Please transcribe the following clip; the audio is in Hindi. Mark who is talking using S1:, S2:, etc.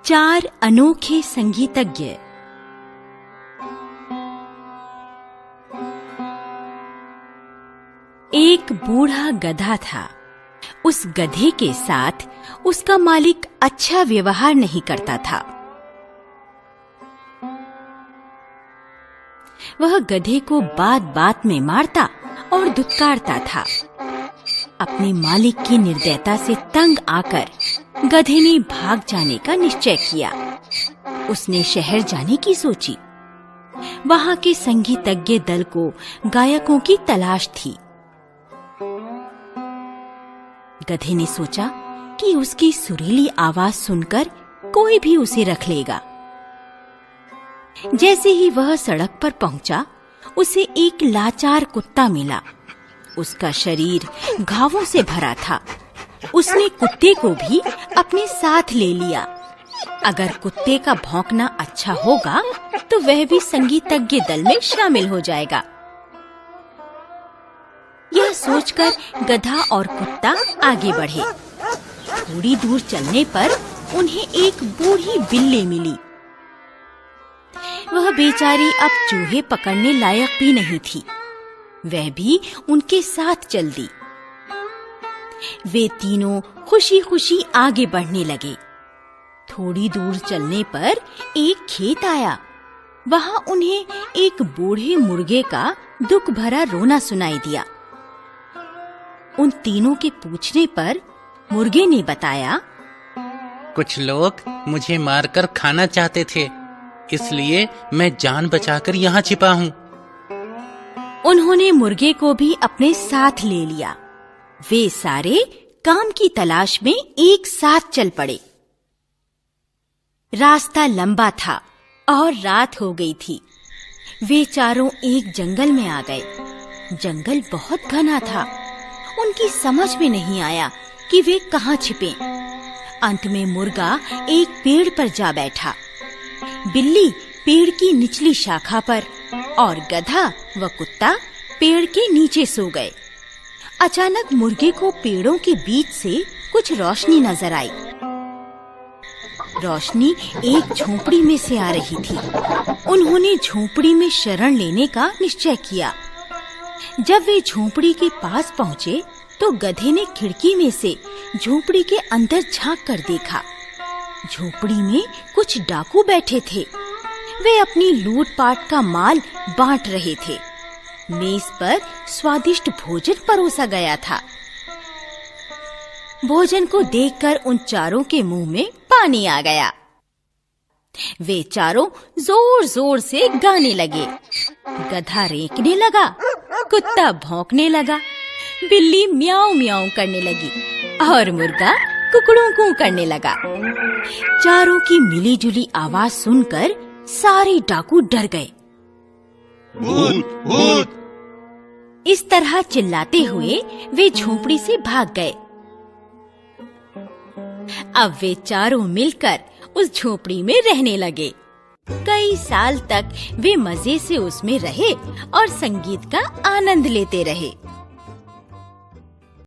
S1: 4 अनोखे संगीतज्ञ। एक बूढ़ा गधा था। उस गधे के साथ उसका मालिक अच्छा व्यवहार नहीं करता था। वह गधे को बात बात में मारता और दुत्कारता था। अपने मालिक की निर्दयता से तंग आकर गधे ने भाग जाने का निश्चय किया। उसने शहर जाने की सोची। वहां के संगीतज्ञ दल को गायकों की तलाश थी। गधे ने सोचा कि उसकी सुरीली आवाज सुनकर कोई भी उसे रख लेगा। जैसे ही वह सड़क पर पहुंचा, उसे एक लाचार कुत्ता मिला। उसका शरीर घावों से भरा था। उसने कुत्ते को भी अपने साथ ले लिया। अगर कुत्ते का भौंकना अच्छा होगा तो वह भी संगीतज्ञ दल में शामिल हो जाएगा। यह सोचकर गधा और कुत्ता आगे बढ़े। थोड़ी दूर चलने पर उन्हें एक बूढ़ी बिल्ली मिली। वह बेचारी अब चूहे पकड़ने लायक भी नहीं थी। वह भी उनके साथ चल दी। वे तीनों खुशी खुशी आगे बढ़ने लगे। थोड़ी दूर चलने पर एक खेत आया। वहां उन्हें एक बूढ़े मुर्गे का दुख भरा रोना सुनाई दिया। उन तीनों के पूछने पर मुर्गे ने बताया,
S2: कुछ लोग मुझे मारकर खाना चाहते थे, इसलिए मैं जान बचाकर यहाँ छिपा हूँ।
S1: उन्होंने मुर्गे को भी अपने साथ ले लिया। वे सारे काम की तलाश में एक साथ चल पड़े। रास्ता लंबा था और रात हो गई थी। वे चारों एक जंगल में आ गए। जंगल बहुत घना था। उनकी समझ में नहीं आया कि वे कहाँ छिपे। अंत में मुर्गा एक पेड़ पर जा बैठा, बिल्ली पेड़ की निचली शाखा पर और गधा व कुत्ता पेड़ के नीचे सो गए। अचानक मुर्गे को पेड़ों के बीच से कुछ रोशनी नजर आई। रोशनी एक झोपड़ी में से आ रही थी। उन्होंने झोपड़ी में शरण लेने का निश्चय किया। जब वे झोपड़ी के पास पहुँचे तो गधे ने खिड़की में से झोपड़ी के अंदर झांक कर देखा। झोपड़ी में कुछ डाकू बैठे थे। वे अपनी लूटपाट का माल बांट रहे थे। मेज पर स्वादिष्ट भोजन परोसा गया था। भोजन को देखकर उन चारों के मुंह में पानी आ गया। वे चारों जोर जोर से गाने लगे। गधा रेंकने लगा, कुत्ता भौंकने लगा, बिल्ली म्याऊ म्याऊ करने लगी और मुर्गा कुकड़ों कू करने लगा। चारों की मिलीजुली आवाज सुनकर सारे डाकू डर गए।
S3: भूत भूत!
S1: इस तरह चिल्लाते हुए वे झोपड़ी से भाग गए। अब वे चारों मिलकर उस झोपड़ी में रहने लगे। कई साल तक वे मजे से उसमें रहे और संगीत का आनंद लेते रहे।